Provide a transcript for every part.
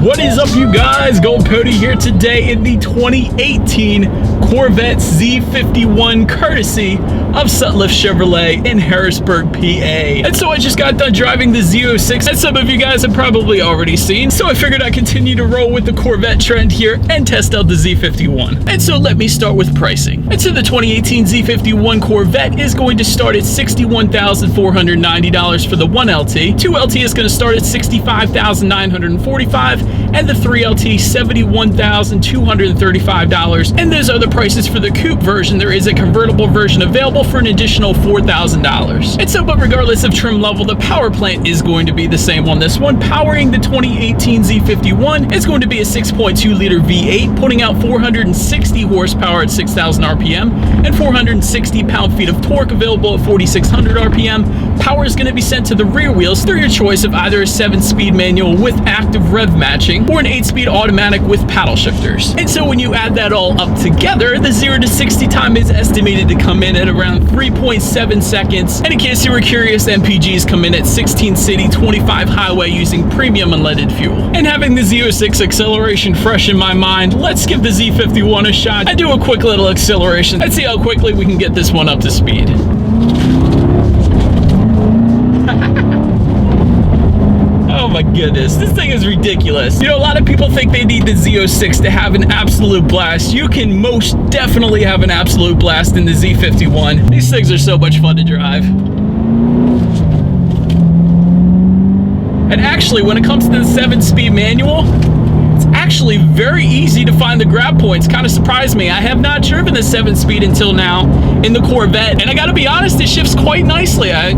What is up, you guys? Gold Cody here today in the 2018 Corvette Z51 courtesy of Sutliff Chevrolet in Harrisburg, PA. And so I just got done driving the Z06 that some of you guys have probably already seen. So I figured I'd continue to roll with the Corvette trend here and test out the Z51. And so let me start with pricing. And so the 2018 Z51 Corvette is going to start at $61,490 for the 1LT. 2LT is going to start at $65,945, and the 3LT $71,235. And those are the prices for the coupe version. There is a convertible version available for an additional $4,000. And so, but regardless of trim level, the power plant is going to be the same on this one. Powering the 2018 Z51 is going to be a 6.2 liter V8, putting out 460 horsepower at 6,000 RPM and 460 pound-feet of torque, available at 4,600 RPM. Power is going to be sent to the rear wheels through your choice of either a 7-speed manual with active rev matching or an 8-speed automatic with paddle shifters. And so when you add that all up together, the 0 to 60 time is estimated to come in at around 3.7 seconds. And in case you were curious, MPGs come in at 16 city, 25 highway using premium unleaded fuel. And having the Z06 acceleration fresh in my mind, let's give the Z51 a shot and do a quick little acceleration and see how quickly we can get this one up to speed. Oh my goodness, this thing is ridiculous. You know, a lot of people think they need the Z06 to have an absolute blast. You can most definitely have an absolute blast in the Z51. These things are so much fun to drive. And actually, when it comes to the 7-speed manual, it's actually very easy to find the grab points. Kind of surprised me. I have not driven the 7-speed until now in the Corvette, and I gotta be honest, it shifts quite nicely. I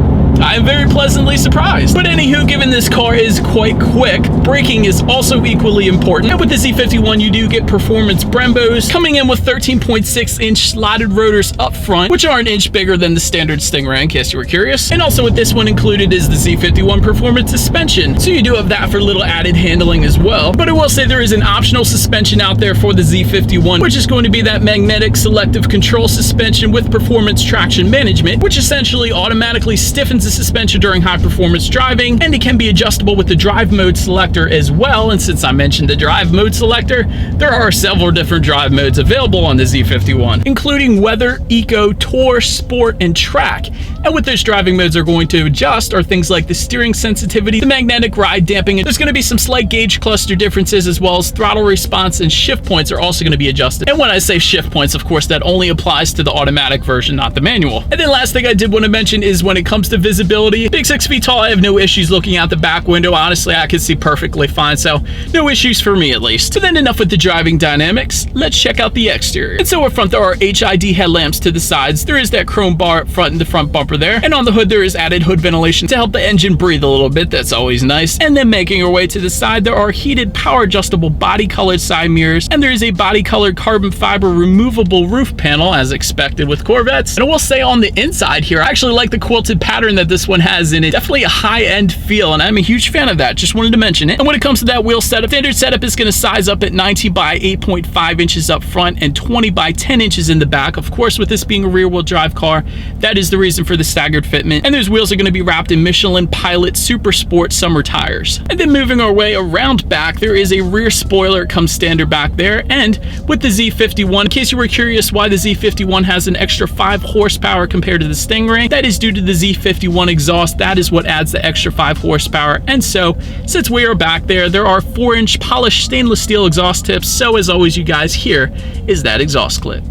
am very pleasantly surprised. But anywho, given this car is quite quick, braking is also equally important. And with the Z51, you do get performance Brembos, coming in with 13.6-inch slotted rotors up front, which are an inch bigger than the standard Stingray, in case you were curious. And also with this one included is the Z51 performance suspension. So you do have that for a little added handling as well. But I will say there is an optional suspension out there for the Z51, which is going to be that magnetic selective control suspension with performance traction management, which essentially automatically stiffens the suspension during high performance driving, and it can be adjustable with the drive mode selector as well. And since I mentioned the drive mode selector, there are several different drive modes available on the Z51, including weather, eco, tour, sport, and track. And what those driving modes are going to adjust are things like the steering sensitivity, the magnetic ride damping, and there's going to be some slight gauge cluster differences, as well as throttle response and shift points are also going to be adjusted. And when I say shift points, of course, that only applies to the automatic version, not the manual. And then last thing I did want to mention is when it comes to visibility, big 6 feet tall, I have no issues looking out the back window. Honestly, I can see perfectly fine, so no issues for me at least. So then enough with the driving dynamics, let's check out the exterior. And so up front, there are HID headlamps to the sides. There is that chrome bar up front in the front bumper there. And on the hood, there is added hood ventilation to help the engine breathe a little bit. That's always nice. And then making our way to the side, there are heated power adjustable body colored side mirrors. And there is a body colored carbon fiber removable roof panel, as expected with Corvettes. And I will say on the inside here, I actually like the quilted pattern that this one has in it. Definitely a high-end feel, and I'm a huge fan of that. Just wanted to mention it. And when it comes to that wheel setup, standard setup is going to size up at 19 by 8.5 inches up front and 20 by 10 inches in the back. Of course, with this being a rear-wheel drive car, that is the reason for the staggered fitment. And those wheels are going to be wrapped in Michelin Pilot Super Sport summer tires. And then moving our way around back, there is a rear spoiler. It comes standard back there. And with the Z51, in case you were curious why the Z51 has an extra 5 horsepower compared to the Stingray, that is due to the Z51 exhaust. That is what adds the extra 5 horsepower. And so, since we are back there are 4-inch polished stainless steel exhaust tips. So as always, you guys, here is that exhaust clip.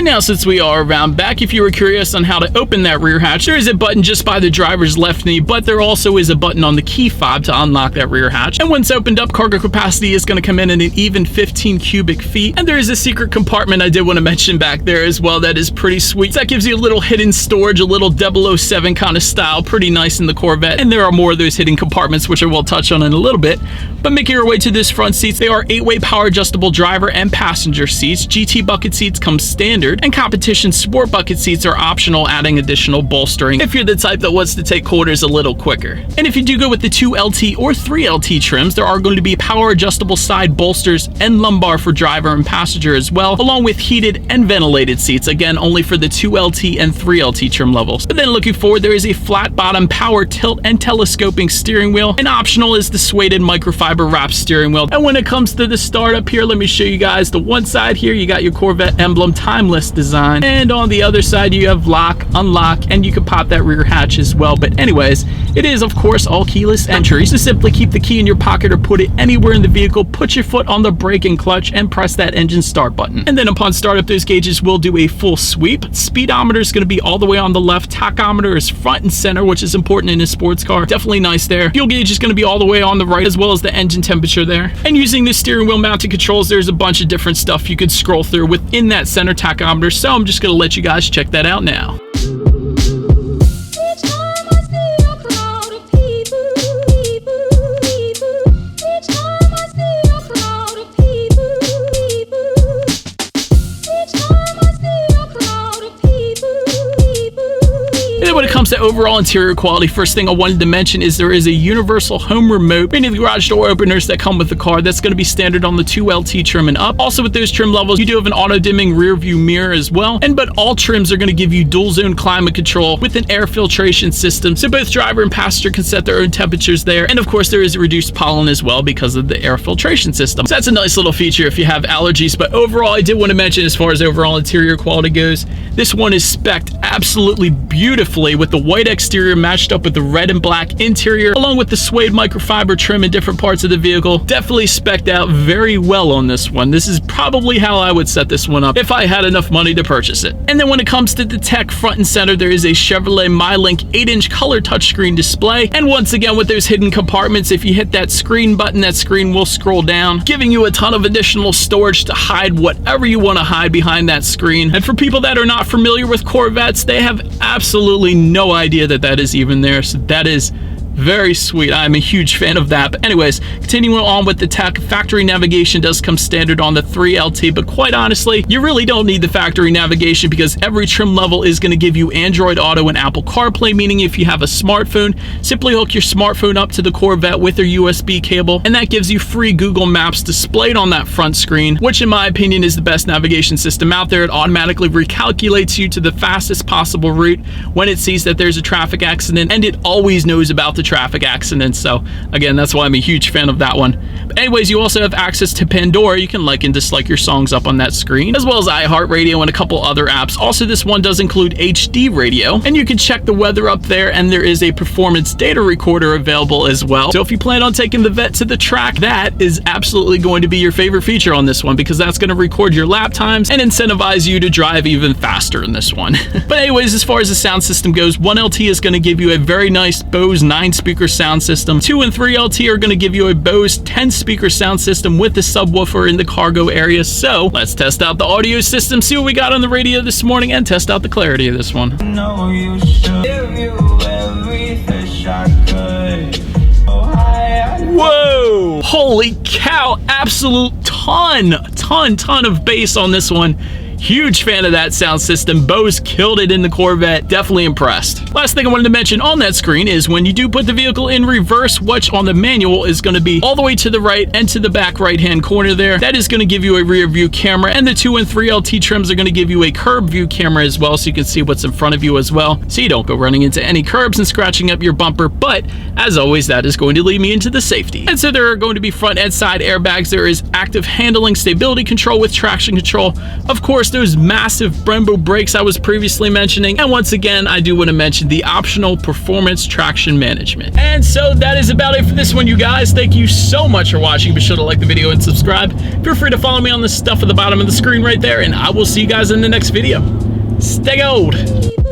Now since we are around back, if you were curious on how to open that rear hatch, there is a button just by the driver's left knee, but there also is a button on the key fob to unlock that rear hatch. And once opened up, cargo capacity is going to come in at an even 15 cubic feet. And there is a secret compartment I did want to mention back there as well that is pretty sweet. That gives you a little hidden storage, a little 007 kind of style, pretty nice in the Corvette. And there are more of those hidden compartments, which I will touch on in a little bit. But making your way to this front seats, they are 8-way power adjustable driver and passenger seats. GT bucket seats come standard, and competition sport bucket seats are optional, adding additional bolstering if you're the type that wants to take quarters a little quicker. And if you do go with the 2LT or 3LT trims, there are going to be power adjustable side bolsters and lumbar for driver and passenger as well, along with heated and ventilated seats, again only for the 2LT and 3LT trim levels. But then looking forward, there is a flat bottom power tilt and telescoping steering wheel, and optional is the suede microfiber wrap steering wheel. And when it comes to the startup here, let me show you guys the one side here. You got your Corvette emblem, timeless design, and on the other side you have lock, unlock, and you can pop that rear hatch as well. But anyways, it is of course all keyless entry, so simply keep the key in your pocket or put it anywhere in the vehicle, put your foot on the brake and clutch, and press that engine start button. And then upon startup, those gauges will do a full sweep. Speedometer is going to be all the way on the left, tachometer is front and center, which is important in a sports car, definitely nice there. Fuel gauge is going to be all the way on the right, as well as the engine temperature there. And using the steering wheel mounted controls, there's a bunch of different stuff you could scroll through within that center tachometer, so I'm just going to let you guys check that out now. When it comes to overall interior quality, first thing I wanted to mention is there is a universal home remote, meaning the garage door openers that come with the car. That's going to be standard on the 2LT trim and up. Also with those trim levels, you do have an auto dimming rear view mirror as well. But all trims are going to give you dual zone climate control with an air filtration system, so both driver and passenger can set their own temperatures there. And of course there is reduced pollen as well because of the air filtration system. So that's a nice little feature if you have allergies. But overall, I did want to mention, as far as overall interior quality goes, this one is spec'd absolutely beautifully with the white exterior matched up with the red and black interior, along with the suede microfiber trim in different parts of the vehicle. Definitely spec'd out very well on this one. This is probably how I would set this one up if I had enough money to purchase it. And then when it comes to the tech, front and center, there is a Chevrolet MyLink 8-inch color touchscreen display. And once again, with those hidden compartments, if you hit that screen button, that screen will scroll down, giving you a ton of additional storage to hide whatever you want to hide behind that screen. And for people that are not familiar with Corvettes, they have absolutely no idea that that is even there, so that is very sweet. I'm a huge fan of that. But anyways, continuing on with the tech, factory navigation does come standard on the 3LT, but quite honestly, you really don't need the factory navigation because every trim level is going to give you Android Auto and Apple CarPlay, meaning if you have a smartphone, simply hook your smartphone up to the Corvette with their USB cable, and that gives you free Google Maps displayed on that front screen, which in my opinion is the best navigation system out there. It automatically recalculates you to the fastest possible route when it sees that there's a traffic accident, and it always knows about the traffic accidents. So again, that's why I'm a huge fan of that one. But anyways, you also have access to Pandora. You can like and dislike your songs up on that screen, as well as iHeartRadio and a couple other apps. Also, this one does include HD radio, and you can check the weather up there, and there is a performance data recorder available as well. So if you plan on taking the Vet to the track, that is absolutely going to be your favorite feature on this one, because that's going to record your lap times and incentivize you to drive even faster in this one. But anyways, as far as the sound system goes, 1LT is going to give you a very nice Bose 9-speaker sound system. 2 and 3LT are going to give you a Bose 10-speaker sound system with the subwoofer in the cargo area. So let's test out the audio system, see what we got on the radio this morning, and test out the clarity of this one. No, you should give you every fish I could. Whoa! Holy cow! Absolute ton of bass on this one. Huge fan of that sound system. Bose killed it in the Corvette. Definitely impressed. Last thing I wanted to mention on that screen is when you do put the vehicle in reverse, which on the manual is going to be all the way to the right and to the back right-hand corner there, that is going to give you a rear view camera, and the 2 and 3LT trims are going to give you a curb view camera as well, so you can see what's in front of you as well, so you don't go running into any curbs and scratching up your bumper. But as always, that is going to lead me into the safety. And so there are going to be front and side airbags. There is active handling stability control with traction control. Of course, those massive Brembo brakes I was previously mentioning. And once again, I do want to mention the optional performance traction management. And so that is about it for this one, you guys. Thank you so much for watching. Be sure to like the video and subscribe. Feel free to follow me on the stuff at the bottom of the screen right there, and I will see you guys in the next video. Stay gold.